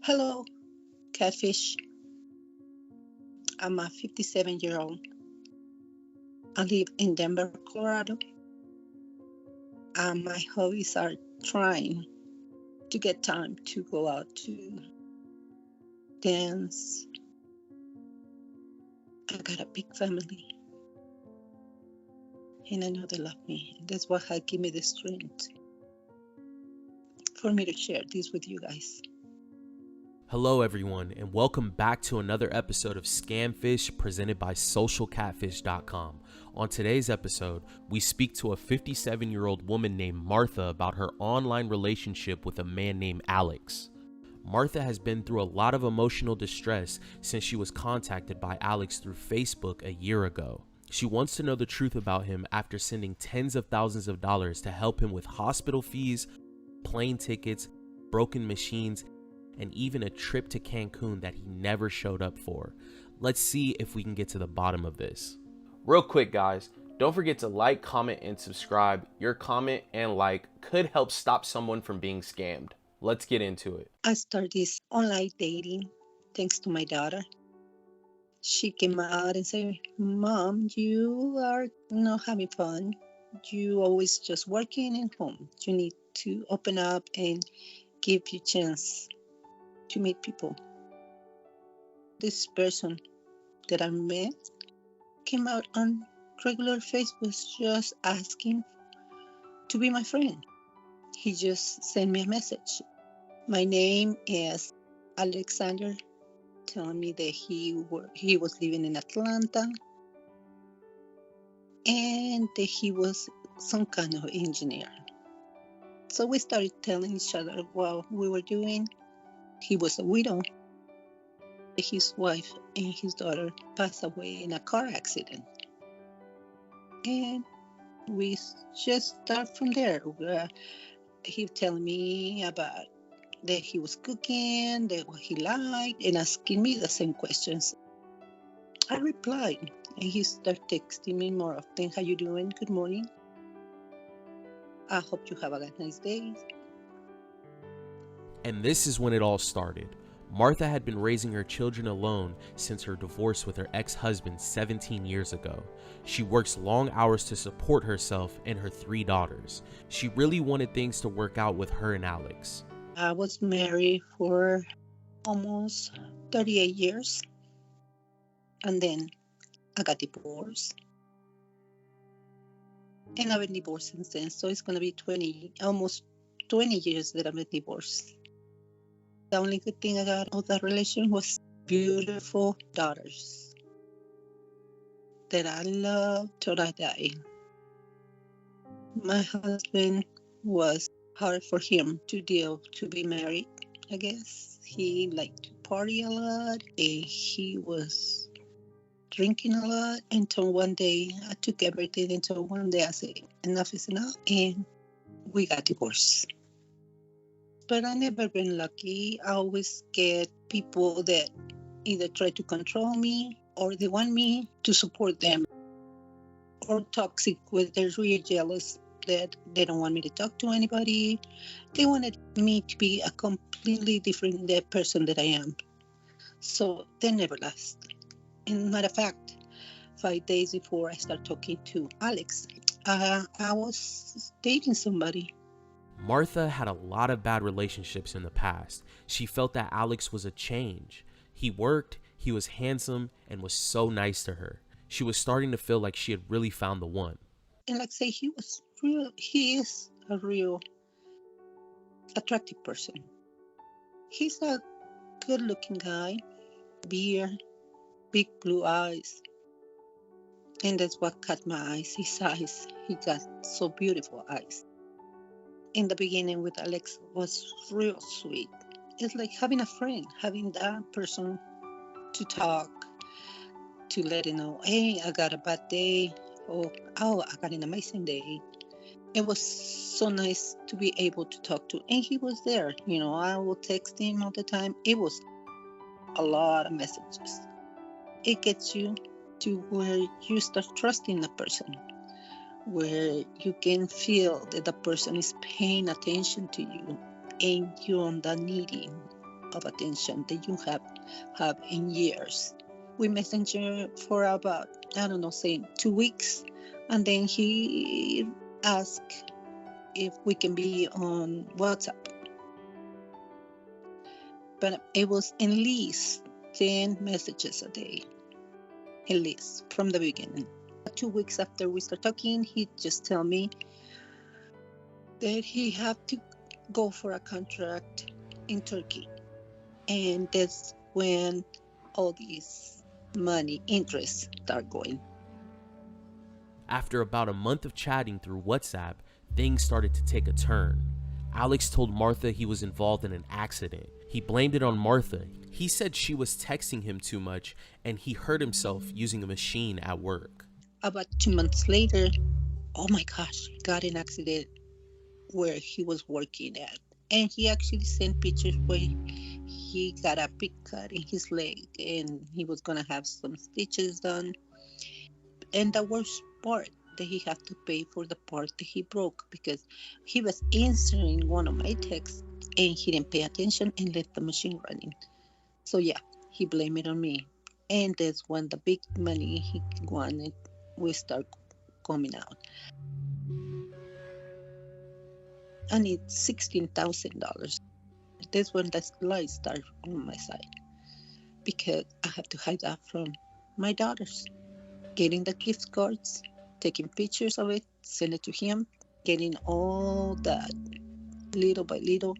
Hello, Catfish. I'm a 57-year-old. I live in Denver, Colorado. My hobbies are trying to get time to go out to dance. I got a big family, and I know they love me. That's what has given me the strength for me to share this with you guys. Hello everyone, and welcome back to another episode of Scamfish presented by socialcatfish.com. On today's episode, we speak to a 57-year-old woman named Martha about her online relationship with a man named Alex. Martha has been through a lot of emotional distress since she was contacted by Alex through Facebook a year ago. She wants to know the truth about him after sending tens of thousands of dollars to help him with hospital fees, plane tickets, broken machines, and even a trip to Cancun that he never showed up for. Let's see if we can get to the bottom of this. Real quick, guys, don't forget to like, comment, and subscribe. Your comment and like could help stop someone from being scammed. Let's get into it. I started this online dating thanks to my daughter. She came out and said, "Mom, you are not having fun. You always just working at home. You need to open up and give you chance to meet people." This person that I met came out on regular Facebook just asking to be my friend. He just sent me a message. My name is Alexander, telling me that he was living in Atlanta and that he was some kind of engineer. So we started telling each other what we were doing. He was a widow. His wife and his daughter passed away in a car accident. And we just start from there. He telling me about that he was cooking, that what he liked, and asking me the same questions. I replied, and he started texting me more often. "How you doing? Good morning. I hope you have a nice day." And this is when it all started. Martha had been raising her children alone since her divorce with her ex-husband 17 years ago. She works long hours to support herself and her 3 daughters. She really wanted things to work out with her and Alex. I was married for almost 38 years, and then I got divorced. And I've been divorced since then, so it's going to be almost 20 years that I've been divorced. The only good thing I got of that relation was beautiful daughters that I love till I die. My husband was hard for him to be married, I guess. He liked to party a lot, and he was drinking a lot until one day I took everything until one day I said, enough is enough, and we got divorced. But I never been lucky. I always get people that either try to control me or they want me to support them, or toxic where they're really jealous that they don't want me to talk to anybody. They wanted me to be a completely different person that I am. So they never last. And matter of fact, 5 days before I start talking to Alex, I was dating somebody. Martha had a lot of bad relationships in the past. She felt that Alex was a change. He worked, he was handsome, and was so nice to her. She was starting to feel like she had really found the one. And like I say, he is a real attractive person. He's a good looking guy, beard, big blue eyes. And that's what caught my eyes, his eyes. He got so beautiful eyes. In the beginning with Alex was real sweet. It's like having a friend, having that person to talk, to let him know, hey, I got a bad day, or oh, I got an amazing day. It was so nice to be able to talk to, and he was there. I will text him all the time. It was a lot of messages. It gets you to where you start trusting the person, where you can feel that the person is paying attention to you and you're on that needing. of attention that you have in years. We messenger for about, I don't know, saying 2 weeks, and then he asked if we can be on WhatsApp. But it was at least 10 messages a day, at least from the beginning. 2 weeks after we start talking, he just tell me that he have to go for a contract in Turkey. And that's when all these money interests start going. After about a month of chatting through WhatsApp, things started to take a turn. Alex told Martha he was involved in an accident. He blamed it on Martha. He said she was texting him too much and he hurt himself using a machine at work. About 2 months later, oh my gosh, he got in an accident where he was working at. And he actually sent pictures where he got a big cut in his leg and he was going to have some stitches done. And the worst part, that he had to pay for the part that he broke because he was answering one of my texts and he didn't pay attention and left the machine running. So yeah, he blamed it on me. And that's when the big money he wanted will start coming out. I need $16,000. That's when the lights start on my side because I have to hide that from my daughters. Getting the gift cards, taking pictures of it, send it to him, getting all that little by little.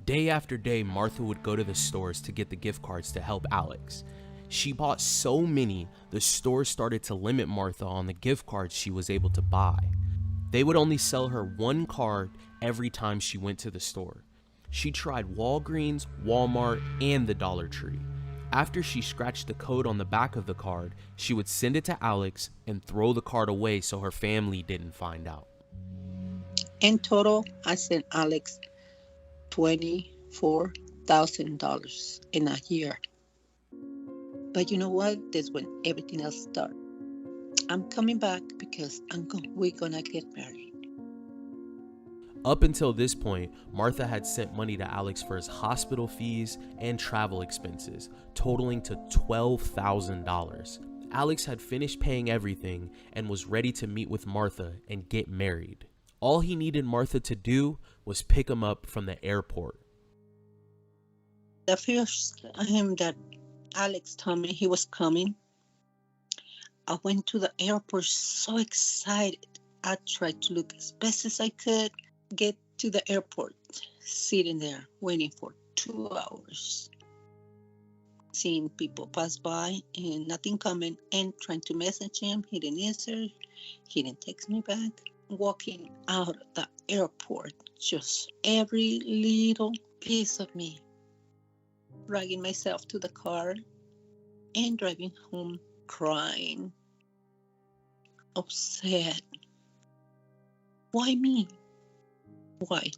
Day after day, Martha would go to the stores to get the gift cards to help Alex. She bought so many, the stores started to limit Martha on the gift cards she was able to buy. They would only sell her one card every time she went to the store. She tried Walgreens, Walmart, and the Dollar Tree. After she scratched the code on the back of the card, she would send it to Alex and throw the card away so her family didn't find out. In total, I sent Alex $24,000 in a year. But you know what? That's when everything else started. I'm coming back because we're gonna get married. Up until this point, Martha had sent money to Alex for his hospital fees and travel expenses, totaling to $12,000. Alex had finished paying everything and was ready to meet with Martha and get married. All he needed Martha to do was pick him up from the airport. The first time that Alex told me he was coming, I went to the airport so excited. I tried to look as best as I could. Get to the airport, sitting there waiting for 2 hours, seeing people pass by and nothing coming, and trying to message him. He didn't answer. He didn't text me back. Walking out of the airport, just every little piece of me, dragging myself to the car and driving home crying, upset. Why me? Why?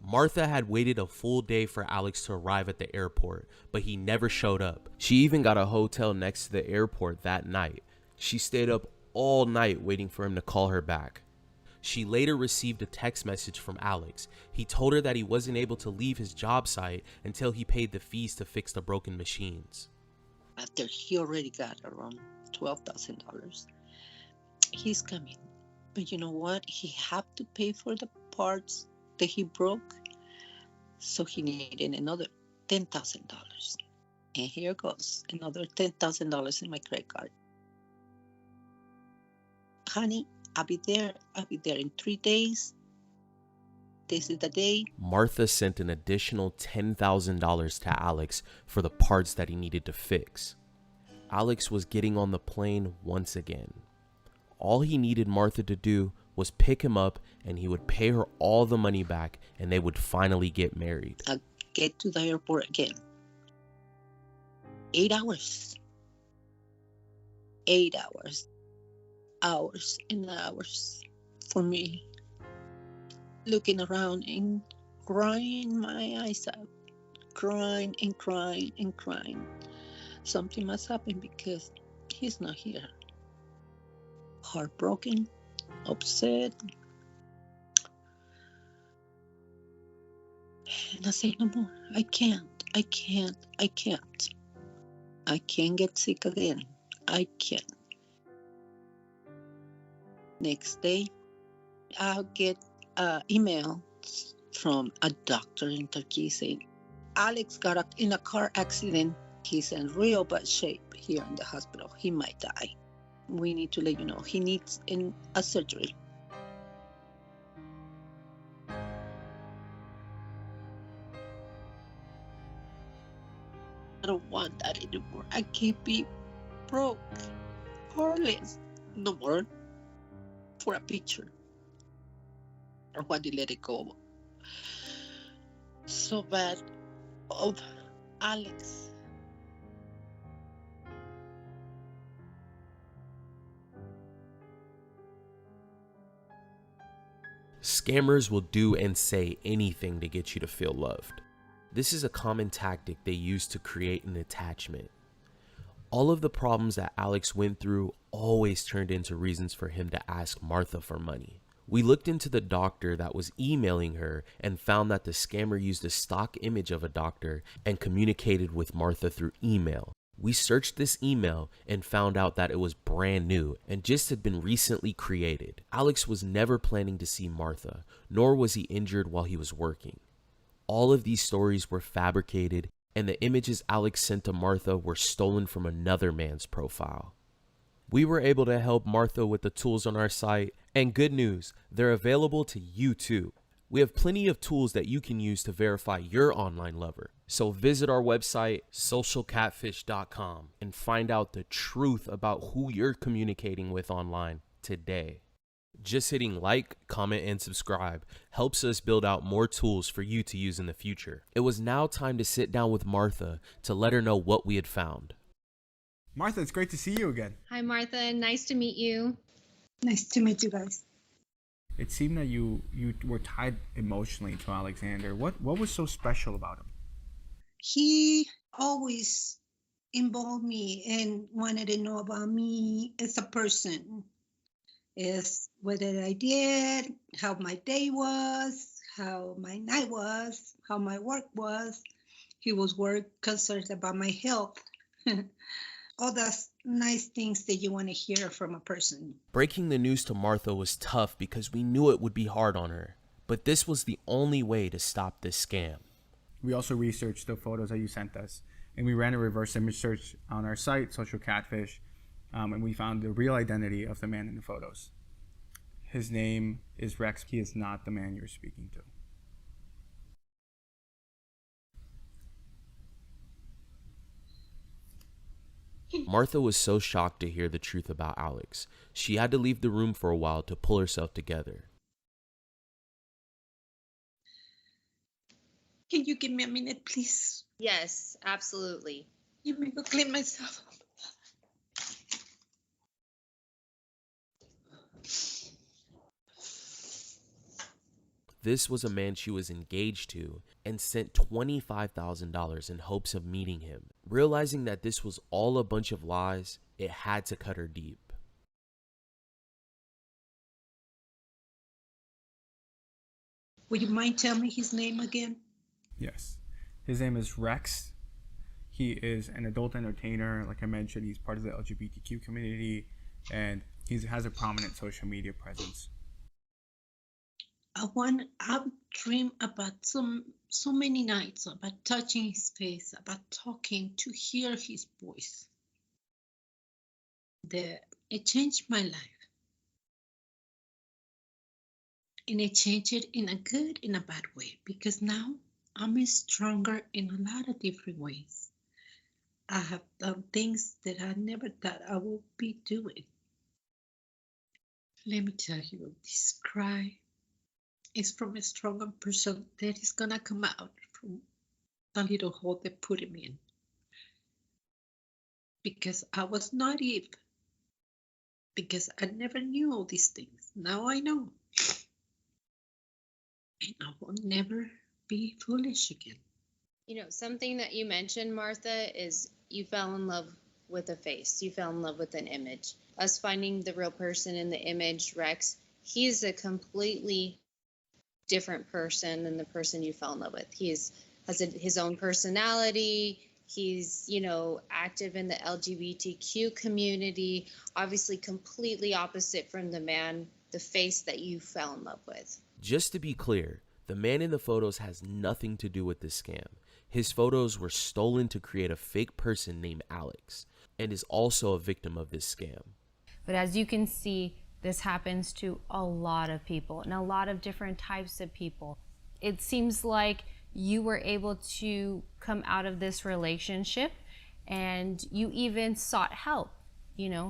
Martha had waited a full day for Alex to arrive at the airport, but he never showed up. She even got a hotel next to the airport that night. She stayed up all night waiting for him to call her back. She later received a text message from Alex. He told her that he wasn't able to leave his job site until he paid the fees to fix the broken machines. After he already got around $12,000, he's coming. But you know what? He had to pay for the parts that he broke, so he needed another $10,000. And here goes another $10,000 in my credit card. Honey, I'll be there in 3 days. This is the day. Martha sent an additional $10,000 to Alex for the parts that he needed to fix. Alex was getting on the plane once again. All he needed Martha to do was pick him up and he would pay her all the money back and they would finally get married. I'll get to the airport again. 8 hours. 8 hours. Hours and hours for me. Looking around and crying my eyes out. Crying and crying and crying. Something must happen because he's not here. Heartbroken, upset. And I say no more. I can't. I can't. I can't get sick again. I can't. Next day, I'll get an email from a doctor in Turkey saying, Alex got in a car accident. He's in real bad shape here in the hospital. He might die. We need to let you know he needs a surgery. I don't want that anymore. I can't be broke, homeless, no more for a picture. Or why they let it go so bad of Alex. Scammers will do and say anything to get you to feel loved. This is a common tactic they use to create an attachment. All of the problems that Alex went through always turned into reasons for him to ask Martha for money. We looked into the doctor that was emailing her and found that the scammer used a stock image of a doctor and communicated with Martha through email. We searched this email and found out that it was brand new and just had been recently created. Alex was never planning to see Martha, nor was he injured while he was working. All of these stories were fabricated, and the images Alex sent to Martha were stolen from another man's profile. We were able to help Martha with the tools on our site, and good news, they're available to you too. We have plenty of tools that you can use to verify your online lover. So visit our website, socialcatfish.com, and find out the truth about who you're communicating with online today. Just hitting like, comment, and subscribe helps us build out more tools for you to use in the future. It was now time to sit down with Martha to let her know what we had found. Martha, it's great to see you again. Hi, Martha. Nice to meet you. Nice to meet you guys. It seemed that you were tied emotionally to Alexander. What was so special about him? He always involved me and wanted to know about me as a person. Is what I did, how my day was, how my night was, how my work was. He was concerned about my health. All those nice things that you want to hear from a person. Breaking the news to Martha was tough because we knew it would be hard on her, but this was the only way to stop this scam. We also researched the photos that you sent us, and we ran a reverse image search on our site, Social Catfish, and we found the real identity of the man in the photos. His name is Rex. He is not the man you're speaking to. Martha was so shocked to hear the truth about Alex. She had to leave the room for a while to pull herself together. Can you give me a minute, please? Yes, absolutely. Let me go clean myself up. This was a man she was engaged to and sent $25,000 in hopes of meeting him. Realizing that this was all a bunch of lies, it had to cut her deep. Would you mind telling me his name again? Yes. His name is Rex. He is an adult entertainer. Like I mentioned, he's part of the LGBTQ community, and he has a prominent social media presence. I've dreamed about so many nights about touching his face, about talking, to hear his voice. It changed my life. And it changed it in a good and a bad way, because now I'm stronger in a lot of different ways. I have done things that I never thought I would be doing. Let me tell you, this cry is from a stronger person that is gonna come out from the little hole they put him in. Because I was naive. Because I never knew all these things. Now I know. And I will never be foolish again. You know, something that you mentioned, Martha, is you fell in love with a face. You fell in love with an image. Us finding the real person in the image, Rex, he's a completely different person than the person you fell in love with. He's has his own personality. He's, active in the LGBTQ community, obviously completely opposite from the face that you fell in love with. Just to be clear, the man in the photos has nothing to do with this scam. His photos were stolen to create a fake person named Alex, and is also a victim of this scam. But as you can see, this happens to a lot of people and a lot of different types of people. It seems like you were able to come out of this relationship, and you even sought help,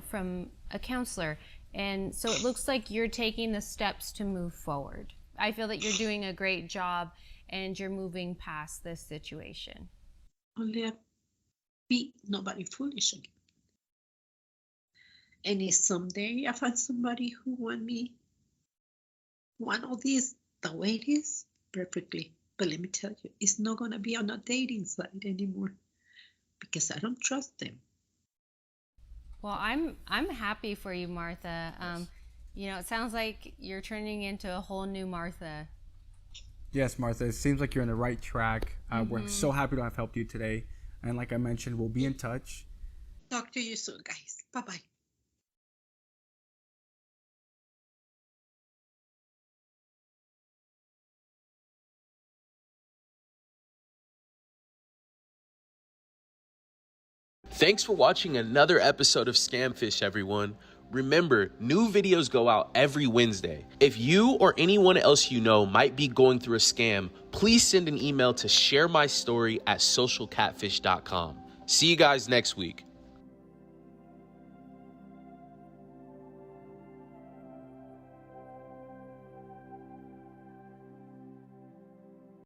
from a counselor. And so it looks like you're taking the steps to move forward. I feel that you're doing a great job and you're moving past this situation. Only be nobody foolish again. And if someday I find somebody who want all this the way it is, perfectly. But let me tell you, it's not going to be on a dating site anymore because I don't trust them. Well, I'm happy for you, Martha. It sounds like you're turning into a whole new Martha. Yes, Martha, it seems like you're on the right track. We're so happy to have helped you today. And like I mentioned, we'll be in touch. Talk to you soon, guys. Bye-bye. Thanks for watching another episode of Scamfish, everyone. Remember, new videos go out every Wednesday. If you or anyone else you know might be going through a scam, please send an email to sharemystory@socialcatfish.com. See you guys next week.